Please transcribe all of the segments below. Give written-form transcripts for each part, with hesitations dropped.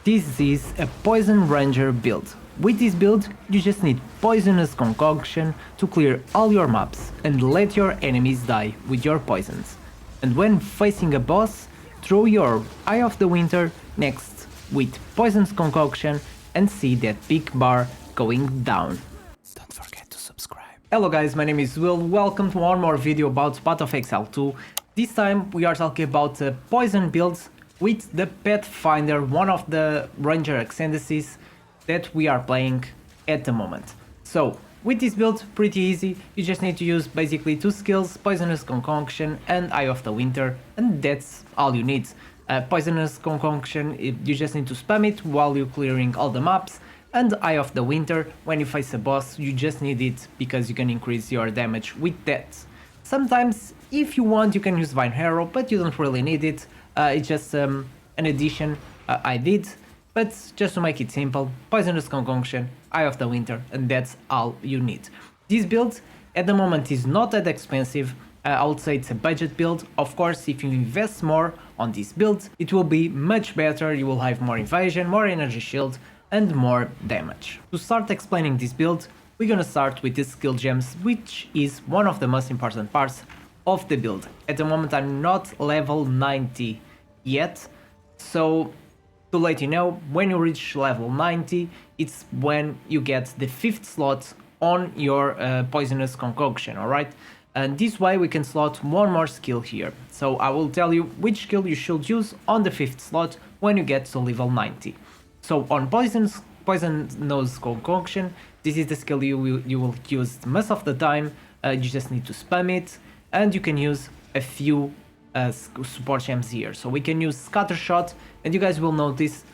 This is a Poison Ranger build. With this build, you just need Poisonous Concoction to clear all your maps and let your enemies die with your poisons. And when facing a boss, throw your Eye of the Winter next with Poisonous Concoction and see that big bar going down. Don't forget to subscribe. Hello guys, my name is Will, welcome to one more video about Path of Exile 2. This time we are talking about poison builds with the Pathfinder, one of the Ranger Ascendancies that we are playing at the moment. So with this build, pretty easy, you just need to use basically two skills, Poisonous Concoction and Eye of the Winter, and that's all you need. Poisonous Concoction, you just need to spam it while you're clearing all the maps, and Eye of the Winter, when you face a boss, you just need it because you can increase your damage with that. Sometimes, if you want, you can use Vine Arrow, but you don't really need it. It's just an addition I did, but just to make it simple, Poisonous Concoction, Eye of the Winter, and that's all you need. This build at the moment is not that expensive. I would say it's a budget build. Of course, if you invest more on this build, it will be much better. You will have more evasion, more energy shield, and more damage. To start explaining this build, we're gonna start with the skill gems, which is one of the most important parts of the build. At the moment I'm not level 90 yet, so to let you know, when you reach level 90, it's when you get the 5th slot on your Poisonous Concoction, alright? And this way we can slot one more skill here. So I will tell you which skill you should use on the 5th slot when you get to level 90. So on Poisonous Concoction, this is the skill you will use most of the time. You just need to spam it, and you can use a few support gems here. So we can use Scatter Shot, and you guys will notice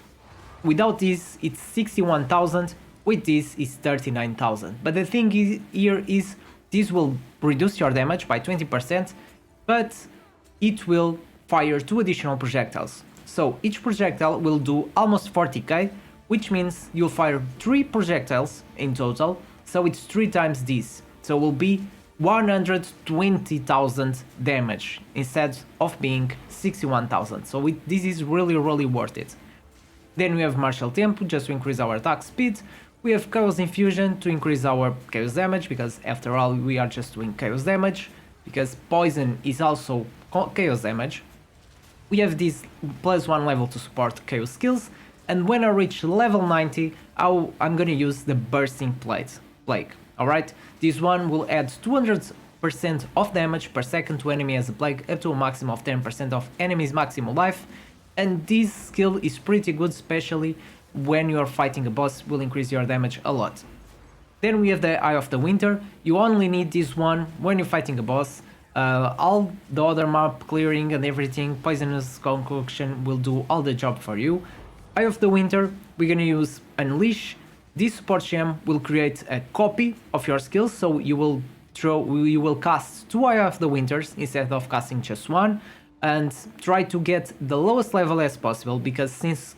without this it's 61,000, with this is 39,000. But the thing here is this will reduce your damage by 20%, but it will fire 2 additional projectiles. So each projectile will do almost 40k, which means you'll fire 3 projectiles in total, so it's 3 times this. So it will be 120,000 damage instead of being 61,000. So this is really worth it. Then we have Martial Tempo just to increase our attack speed. We have Chaos Infusion to increase our chaos damage, because after all we are just doing chaos damage, because poison is also chaos damage. We have this +1 level to support chaos skills, and when I reach level 90, I'm gonna use the Bursting Plague. Alright, this one will add 200% of damage per second to enemy as a plague, up to a maximum of 10% of enemy's maximum life, and this skill is pretty good, especially when you are fighting a boss, will increase your damage a lot. Then we have the Eye of the Winter. You only need this one when you're fighting a boss. All the other map clearing and everything, Poisonous Concoction will do all the job for you. Eye of the Winter, we're gonna use Unleash. This support gem will create a copy of your skills, so you will cast 2 Eye of the Winters instead of casting just 1, and try to get the lowest level as possible, because since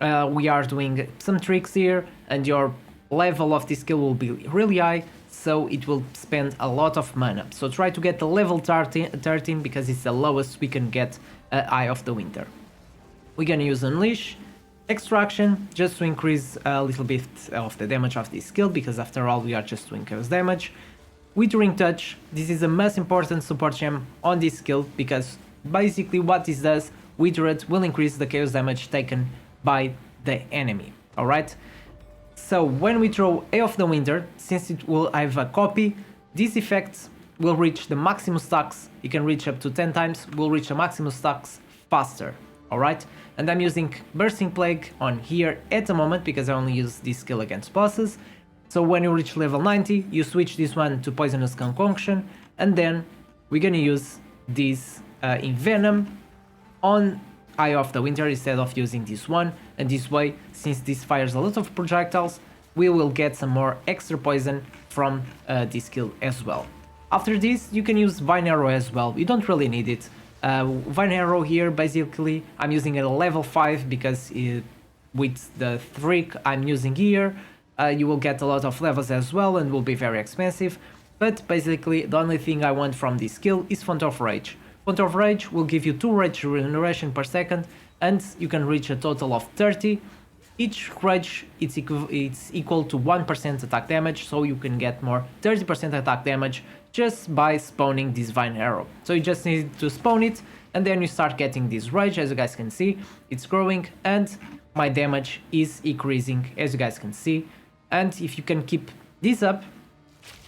we are doing some tricks here and your level of this skill will be really high, so it will spend a lot of mana. So try to get the level 13 because it's the lowest we can get Eye of the Winter. We're gonna use Unleash. Extraction, just to increase a little bit of the damage of this skill, because after all we are just doing chaos damage. Withering Touch, this is the most important support gem on this skill, because basically what this does, Withered will increase the chaos damage taken by the enemy, alright? So when we throw Eye of the Winter, since it will have a copy, this effect will reach the maximum stacks. You can reach up to 10 times, will reach the maximum stacks faster, alright? And I'm using Bursting Plague on here at the moment because I only use this skill against bosses. So when you reach level 90, you switch this one to Poisonous Concoction, and then we're gonna use this Envenom on Eye of the Winter instead of using this one, and this way, since this fires a lot of projectiles, we will get some more extra poison from this skill as well. After this, you can use Vine Arrow as well, you don't really need it. Vine Arrow here, basically, I'm using at a level 5 because with the trick I'm using here, you will get a lot of levels as well and will be very expensive. But basically, the only thing I want from this skill is Font of Rage. Font of Rage will give you 2 rage regeneration per second, and you can reach a total of 30 Each rage it's equal to 1% attack damage, so you can get more 30% attack damage just by spawning this Divine Arrow. So you just need to spawn it, and then you start getting this rage. As you guys can see, it's growing, and my damage is increasing, as you guys can see. And if you can keep this up,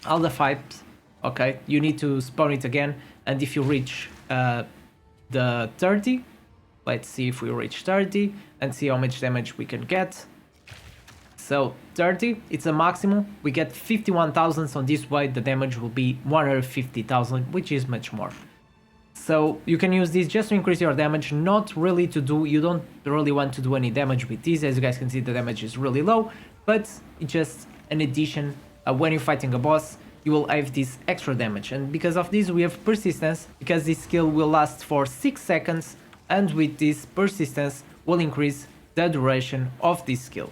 all the fights, okay, you need to spawn it again, and if you reach the 30, let's see if we reach 30 and see how much damage we can get. So 30, it's a maximum, we get 51,000, so this way the damage will be 150,000, which is much more. So you can use this just to increase your damage, not really to do, you don't really want to do any damage with this. As you guys can see, the damage is really low, but it's just an addition. When you're fighting a boss, you will have this extra damage, and because of this we have persistence, because this skill will last for 6 seconds, and with this persistence will increase the duration of this skill.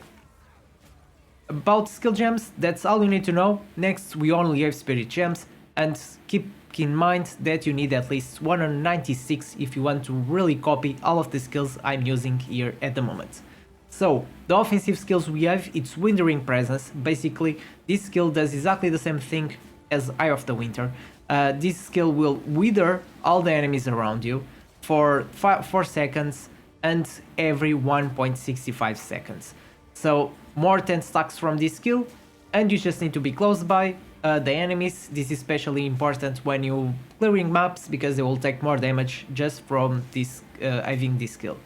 About skill gems, that's all you need to know. Next, we only have spirit gems, and keep in mind that you need at least 196 if you want to really copy all of the skills I'm using here at the moment. So, the offensive skills we have, it's Withering Presence. Basically, this skill does exactly the same thing as Eye of the Winter. This skill will wither all the enemies around you for 4 seconds and every 1.65 seconds. So, more 10 stacks from this skill, and you just need to be close by the enemies. This is especially important when you're clearing maps, because they will take more damage just from this having this skill.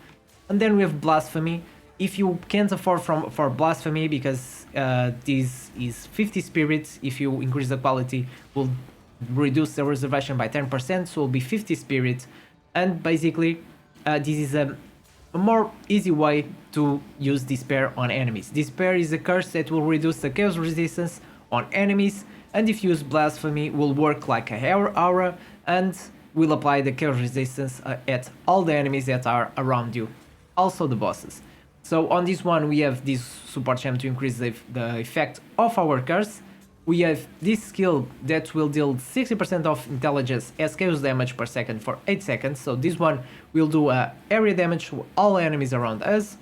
And then we have Blasphemy. If you can't afford for Blasphemy, because this is 50 spirits, if you increase the quality, will reduce the reservation by 10%, so it will be 50 spirits. And basically, this is a more easy way to use Despair on enemies. Despair is a curse that will reduce the chaos resistance on enemies, and if you use Blasphemy, will work like a aura and will apply the chaos resistance at all the enemies that are around you, also the bosses. So on this one we have this support gem to increase the effect of our curse. We have this skill that will deal 60% of intelligence as chaos damage per second for 8 seconds. So this one will do area damage to all enemies around us.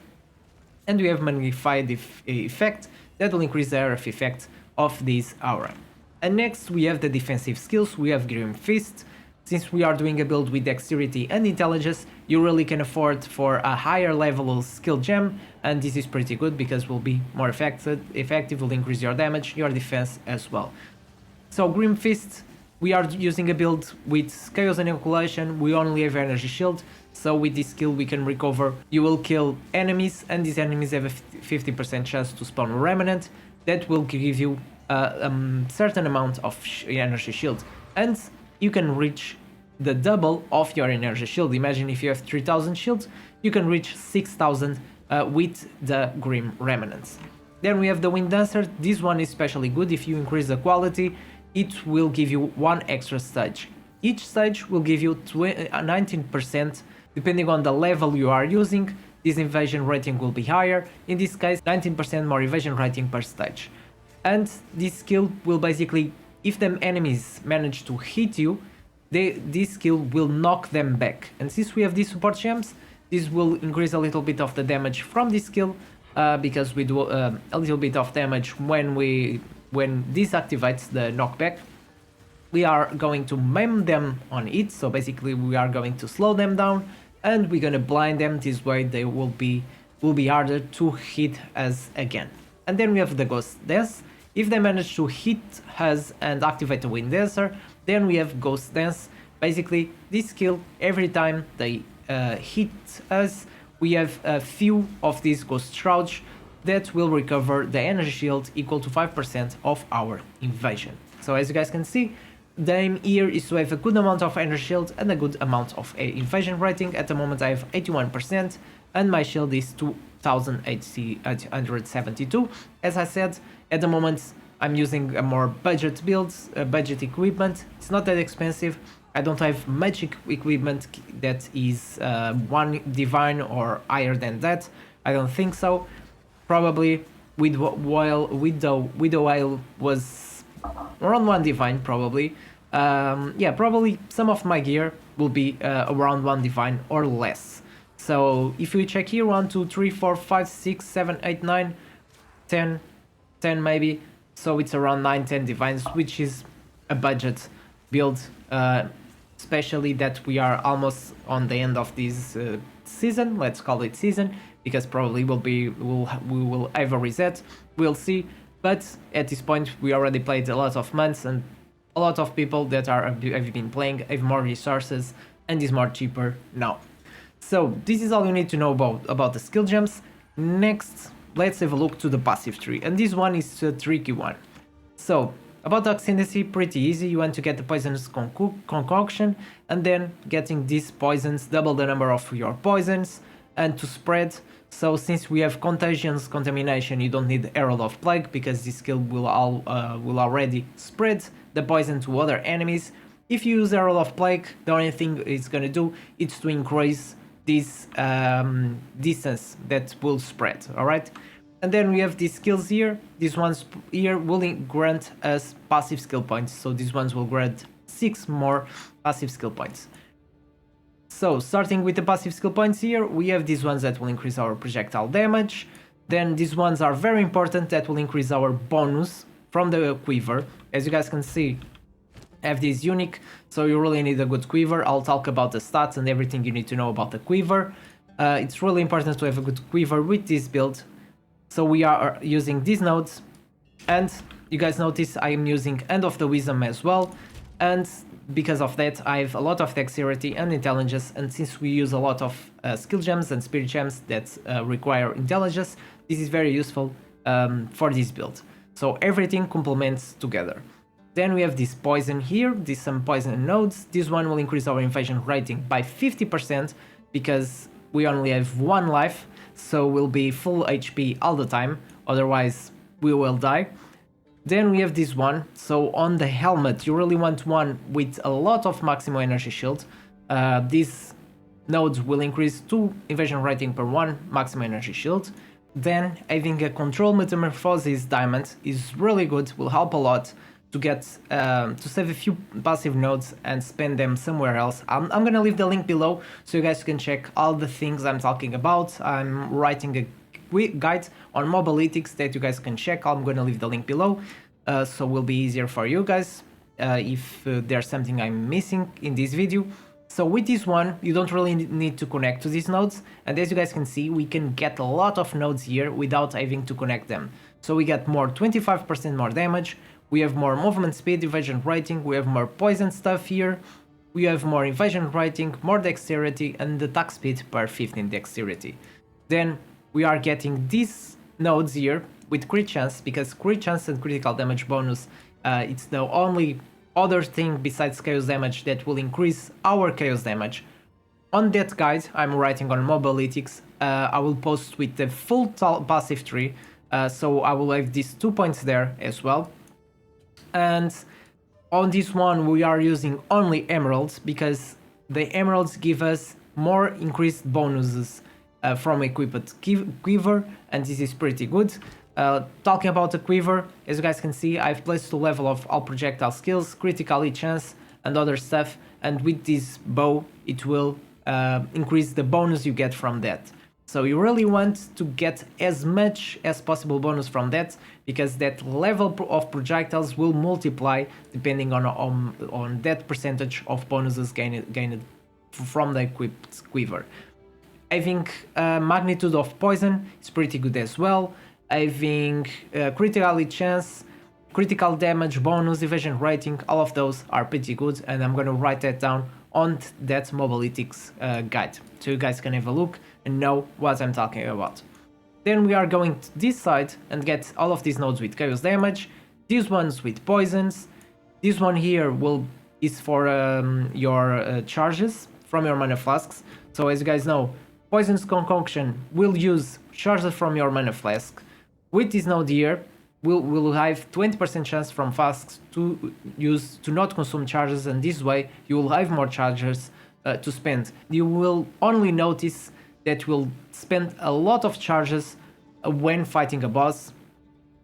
And we have Magnified effect that will increase the area of effect of this aura. And next we have the defensive skills. We have Grim Fist. Since we are doing a build with dexterity and intelligence, you really can afford for a higher level skill gem, and this is pretty good because will be more effective, will increase your damage, your defense as well. So Grim Fist, we are using a build with Chaos Inoculation, we only have Energy Shield, so with this skill we can recover. You will kill enemies, and these enemies have a 50% chance to spawn a Remnant that will give you a certain amount of Energy Shield. And you can reach the double of your energy shield. Imagine if you have 3000 shields, you can reach 6000 with the Grim Remnants. Then we have the Wind Dancer. This one is especially good. If you increase the quality, it will give you one extra stage. Each stage will give you 19%, depending on the level you are using. This evasion rating will be higher. In this case, 19% more evasion rating per stage. And this skill will basically, if the enemies manage to hit you, this skill will knock them back. And since we have these support gems, this will increase a little bit of the damage from this skill, because we do a little bit of damage when this activates the knockback. We are going to maim them on it, so basically we are going to slow them down, and we're gonna blind them. This way they will be harder to hit us again. And then we have the Ghost Dance. If they manage to hit us and activate the Wind Dancer, then we have Ghost Dance. Basically, this skill, every time they hit us, we have a few of these Ghost Shrouds that will recover the energy shield equal to 5% of our invasion. So as you guys can see, the aim here is to have a good amount of energy shield and a good amount of invasion rating. At the moment I have 81%, and my shield is 2872. As I said, at the moment I'm using a more budget build, budget equipment. It's not that expensive. I don't have much equipment that is 1 divine or higher than that. I don't think so. Probably Widow Isle was around 1 divine probably. Yeah, probably some of my gear will be around 1 divine or less. So if we check here, 1, 2, 3, 4, 5, 6, 7, 8, 9, 10, 10 maybe. So it's around 9, 10 divines, which is a budget build, especially that we are almost on the end of this season. Let's call it season, because probably we will have a reset. We'll see. But at this point, we already played a lot of months, and a lot of people that have been playing have more resources and is more cheaper now. So this is all you need to know about the skill gems. Next, let's have a look to the passive tree, and this one is a tricky one. So about the ascendancy, pretty easy. You want to get the poisonous concoction, and then getting these poisons, double the number of your poisons, and to spread. So since we have contagions, contamination, you don't need Herald of Plague, because this skill will already spread the poison to other enemies. If you use Herald of Plague, the only thing it's gonna do is to increase this distance that will spread, alright? And then we have these skills here. These ones here will grant us passive skill points, so these ones will grant 6 more passive skill points. So starting with the passive skill points here, we have these ones that will increase our projectile damage. Then these ones are very important, that will increase our bonus from the quiver. As you guys can see, have this unique, so you really need a good quiver. I'll talk about the stats and everything you need to know about the quiver. It's really important to have a good quiver with this build. So we are using these nodes, and you guys notice I am using End of the Wisdom as well, and because of that I have a lot of dexterity and intelligence, and since we use a lot of skill gems and spirit gems that require intelligence, this is very useful for this build. So everything complements together. Then we have this poison here, these some poison nodes. This one will increase our invasion rating by 50% because we only have 1 life, so we'll be full HP all the time, otherwise we will die. Then we have this one, so on the helmet you really want one with a lot of maximum energy shield. These nodes will increase 2 invasion rating per 1 maximum energy shield. Then having a control metamorphosis diamond is really good, will help a lot to get to save a few passive nodes and spend them somewhere else. I'm gonna leave the link below so you guys can check all the things I'm talking about. I'm writing a quick guide on mobalytics that you guys can check. I'm gonna leave the link below, so it will be easier for you guys if there's something I'm missing in this video. So with this one, you don't really need to connect to these nodes, and as you guys can see, we can get a lot of nodes here without having to connect them. So we get more 25% more damage, we have more movement speed, evasion rating, we have more poison stuff here, we have more evasion rating, more dexterity, and attack speed per 15 dexterity. Then we are getting these nodes here with crit chance, because crit chance and critical damage bonus, it's the only other thing besides chaos damage that will increase our chaos damage. On that guide I'm writing on mobalytics, I will post with the full passive tree, so I will have these 2 points there as well. And on this one we are using only emeralds, because the emeralds give us more increased bonuses from equipped quiver, and this is pretty good. Talking about the quiver, as you guys can see, I've placed the level of all projectile skills, critical hit chance, and other stuff, and with this bow it will increase the bonus you get from that. So you really want to get as much as possible bonus from that, because that level of projectiles will multiply depending on that percentage of bonuses gained from the equipped quiver. Having magnitude of poison is pretty good as well. Having critical hit chance, critical damage bonus, evasion rating, all of those are pretty good, and I'm gonna write that down on that mobalytics guide, so you guys can have a look and know what I'm talking about. Then we are going to this side and get all of these nodes with chaos damage, these ones with poisons. This one here is for your charges from your mana flasks. So as you guys know, Poison's Concoction will use charges from your mana flask. With this node here, we'll have 20% chance from flasks to not consume charges, and this way you will have more charges to spend. You will only notice that you'll spend a lot of charges when fighting a boss,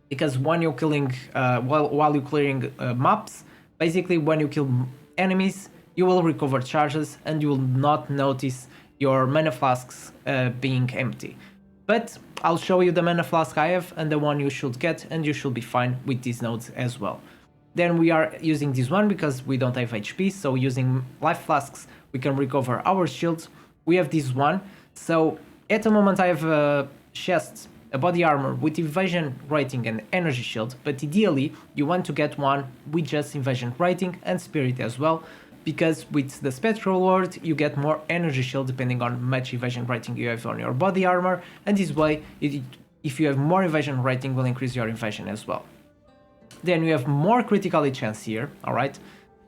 because when you're killing while you're clearing maps, basically when you kill enemies, you will recover charges and you will not notice your mana flasks being empty. But I'll show you the mana flask I have and the one you should get, and you should be fine with these nodes as well. Then we are using this one because we don't have HP, so using life flasks we can recover our shields. We have this one, so at the moment I have a chest, a body armor with evasion rating and energy shield, but ideally you want to get one with just evasion rating and spirit as well, because with the spectral ward you get more energy shield depending on much evasion rating you have on your body armor, and this way if you have more evasion rating will increase your evasion as well. Then we have more critical hit chance here, alright?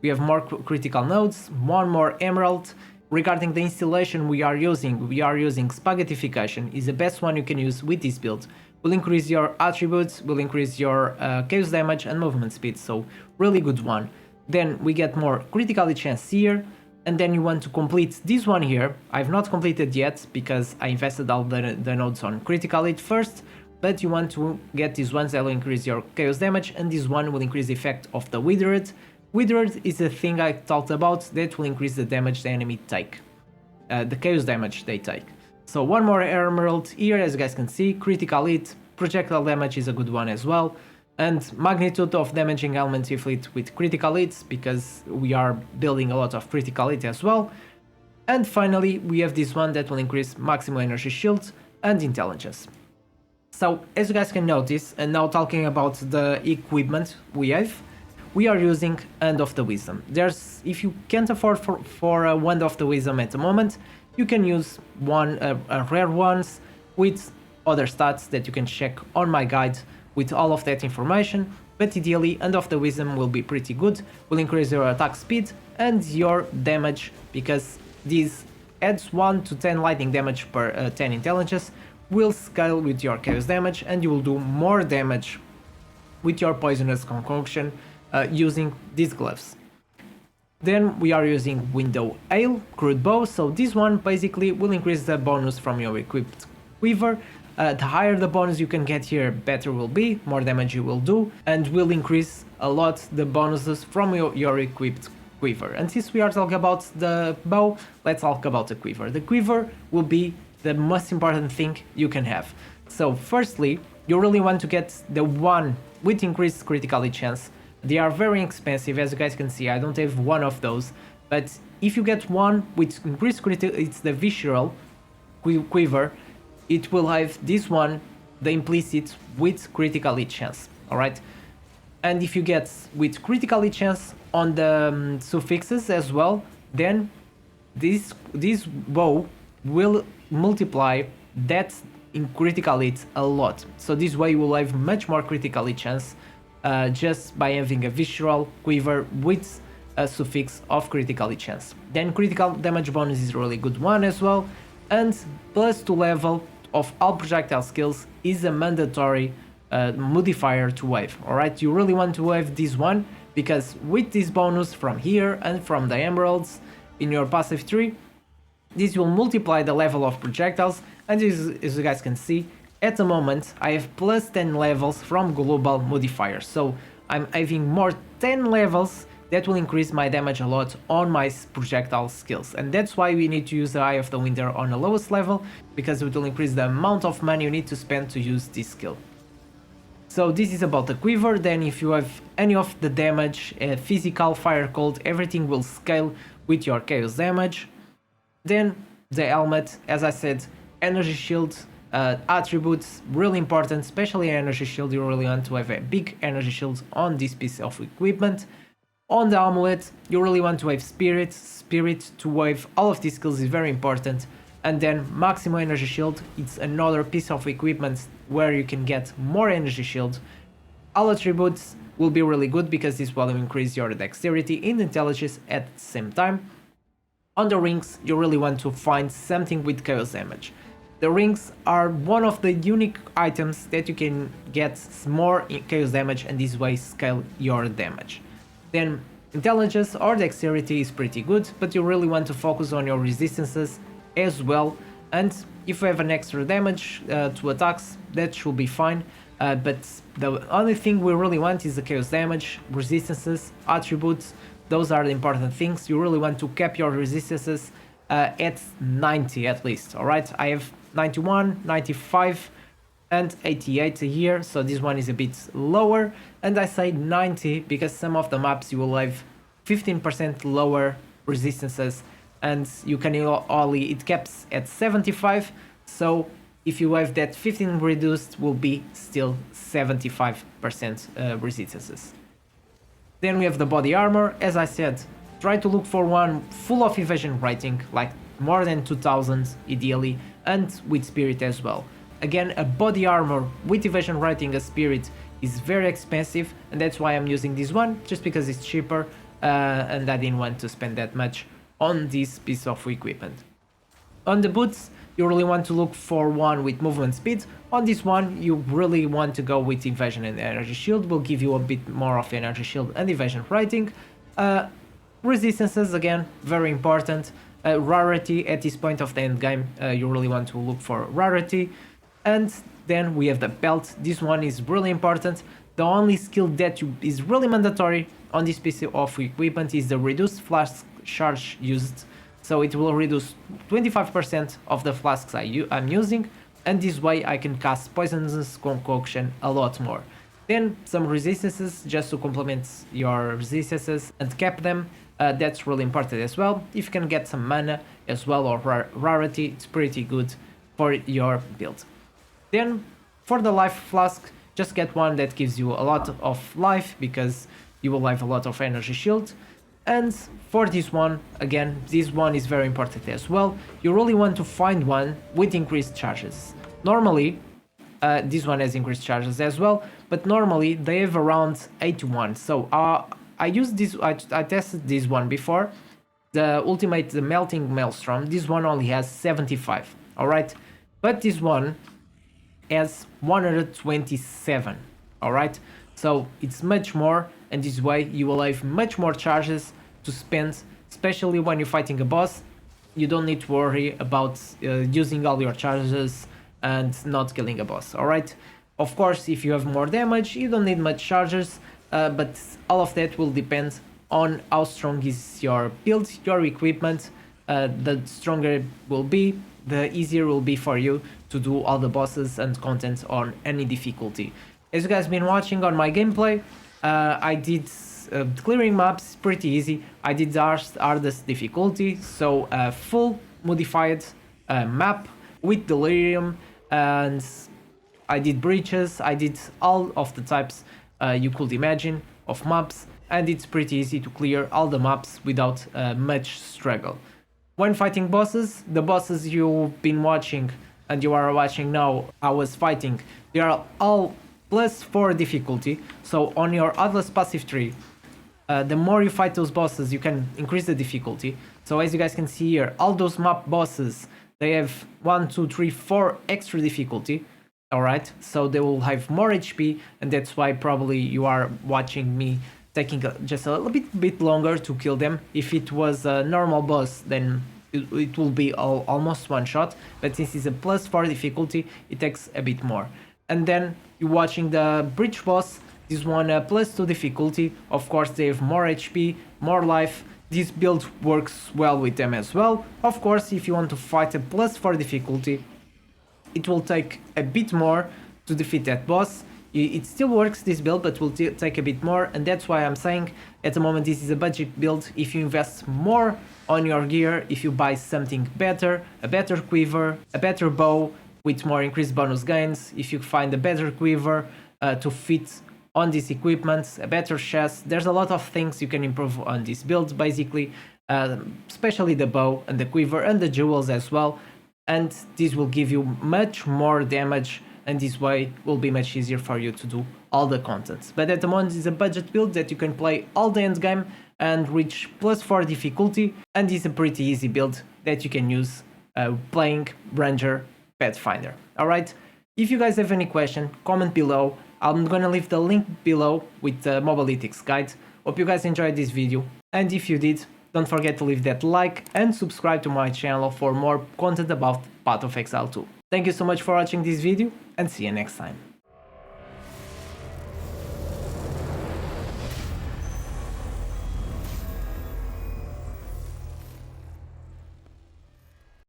We have more critical nodes, one more emerald. Regarding the installation we are using Spaghettification, is the best one you can use with this build. Will increase your attributes, will increase your chaos damage and movement speed, so really good one. Then we get more critical hit chance here, and then you want to complete this one here. I've not completed yet because I invested all the nodes on critical hit first, but you want to get these ones that will increase your chaos damage, and this one will increase the effect of the Withered. Withered is a thing I talked about that will increase the damage the enemy take, the chaos damage they take. So one more emerald here, as you guys can see, critical hit, projectile damage is a good one as well, and magnitude of damaging element if lit with critical hits, because we are building a lot of critical hit as well. And finally we have this one that will increase maximum energy shield and intelligence. So as you guys can notice, and now talking about the equipment we are using Wand of the Wisdom. If you can't afford for a Wand of the Wisdom at the moment, you can use rare ones with other stats that you can check on my guide with all of that information, but ideally Wand of the Wisdom will be pretty good, will increase your attack speed and your damage, because this adds 1 to 10 lightning damage per 10 intelligence, will scale with your chaos damage, and you will do more damage with your poisonous concoction using these gloves. Then we are using Window Ale, Crude Bow, so this one basically will increase the bonus from your equipped quiver. The higher the bonus you can get here, better will be, more damage you will do, and will increase a lot the bonuses from your equipped quiver. And since we are talking about the bow, let's talk about the quiver. The quiver will be the most important thing you can have. So firstly, you really want to get the one with increased critical hit chance. They are very expensive, as you guys can see. I don't have one of those, but if you get one with increased critical, it's the visceral quiver, it will have this one, the implicit, with critical hit chance, alright? And if you get with critical hit chance on the suffixes as well, then this bow will multiply that in critical hit a lot. So this way you will have much more critical hit chance just by having a visceral quiver with a suffix of critical hit chance. Then critical damage bonus is a really good one as well, and +2 level of all projectile skills is a mandatory modifier to wave, alright? You really want to wave this one, because with this bonus from here and from the emeralds in your passive tree, this will multiply the level of projectiles, and as you guys can see, at the moment I have +10 levels from global modifiers, so I'm having more 10 levels that will increase my damage a lot on my projectile skills, and that's why we need to use the Eye of the Winter on the lowest level, because it will increase the amount of money you need to spend to use this skill. So this is about the quiver. Then if you have any of the damage, physical, fire, cold, everything will scale with your chaos damage. Then the helmet, as I said, energy shield, attributes, really important, especially energy shield. You really want to have a big energy shield on this piece of equipment. On the amulet, you really want to have spirit to wave all of these skills is very important. And then maximum energy shield, it's another piece of equipment where you can get more energy shield. All attributes will be really good because this will increase your dexterity and intelligence at the same time. On the rings, you really want to find something with chaos damage. The rings are one of the unique items that you can get more chaos damage and this way scale your damage. Then intelligence or dexterity is pretty good, but you really want to focus on your resistances as well, and if you have an extra damage to attacks, that should be fine, but the only thing we really want is the chaos damage, resistances, attributes. Those are the important things. You really want to cap your resistances at 90 at least. All right, I have 91, 95 and 88 here, so this one is a bit lower, and I say 90 because some of the maps you will have 15% lower resistances, and you can only, it caps at 75, so if you have that 15 reduced, will be still 75% resistances. Then we have the body armor. As I said, try to look for one full of evasion rating, like more than 2000 ideally, and with spirit as well. Again, a body armor with evasion rating as spirit is very expensive, and that's why I'm using this one, just because it's cheaper, and I didn't want to spend that much on this piece of equipment. On the boots, you really want to look for one with movement speed. On this one, you really want to go with evasion and energy shield, will give you a bit more of energy shield and evasion rating. Resistances, again, very important. Rarity at this point of the end game, you really want to look for rarity. And then we have the belt. This one is really important. The only skill that is really mandatory on this piece of equipment is the reduced flask charge used. So it will reduce 25% of the flasks I'm using, and this way I can cast Poisonous Concoction a lot more. Then some resistances, just to complement your resistances and cap them, that's really important as well. If you can get some mana as well, or rarity, it's pretty good for your build. Then for the life flask, just get one that gives you a lot of life, because you will have a lot of energy shield. And for this one, again, this one is very important as well. You really want to find one with increased charges. Normally, this one has increased charges as well, but normally they have around 81. So I used this, I tested this one before. The ultimate, the Melting Maelstrom, this one only has 75, alright? But this one has 127, alright? So it's much more, and this way you will have much more charges to spend, especially when you're fighting a boss. You don't need to worry about using all your charges and not killing a boss, alright? Of course, if you have more damage, you don't need much charges, but all of that will depend on how strong is your build, your equipment. The stronger it will be, the easier it will be for you to do all the bosses and content on any difficulty. As you guys been watching on my gameplay, I did clearing maps pretty easy. I did the hardest difficulty, so full modified map with delirium, and I did breaches. I did all of the types you could imagine of maps, and it's pretty easy to clear all the maps without much struggle. When fighting bosses, the bosses you've been watching and you are watching now, I was fighting, they are all +4 difficulty. So on your Atlas passive tree, the more you fight those bosses, you can increase the difficulty. So as you guys can see here, all those map bosses, they have 1, 2, 3, 4 extra difficulty. Alright, so they will have more HP, and that's why probably you are watching me taking just a little bit longer to kill them. If it was a normal boss, then it will be almost one shot, but since it's a +4 difficulty, it takes a bit more. And then you're watching the bridge boss, this one +2 difficulty. Of course, they have more HP, more life. This build works well with them as well. Of course, if you want to fight a +4 difficulty, it will take a bit more to defeat that boss. It still works, this build, but will take a bit more, and that's why I'm saying at the moment this is a budget build. If you invest more on your gear, if you buy something better, a better quiver, a better bow with more increased bonus gains, if you find a better quiver to fit on this equipment, a better chest, there's a lot of things you can improve on this build basically, especially the bow and the quiver and the jewels as well, and this will give you much more damage, and this way will be much easier for you to do all the contents. But at the moment it's a budget build that you can play all the end game and reach +4 difficulty, and it's a pretty easy build that you can use playing Ranger Pathfinder. Alright, if you guys have any question, comment below. I'm gonna leave the link below with the Mobalytics guide. Hope you guys enjoyed this video, and if you did, don't forget to leave that like and subscribe to my channel for more content about Path of Exile 2. Thank you so much for watching this video, and see you next time.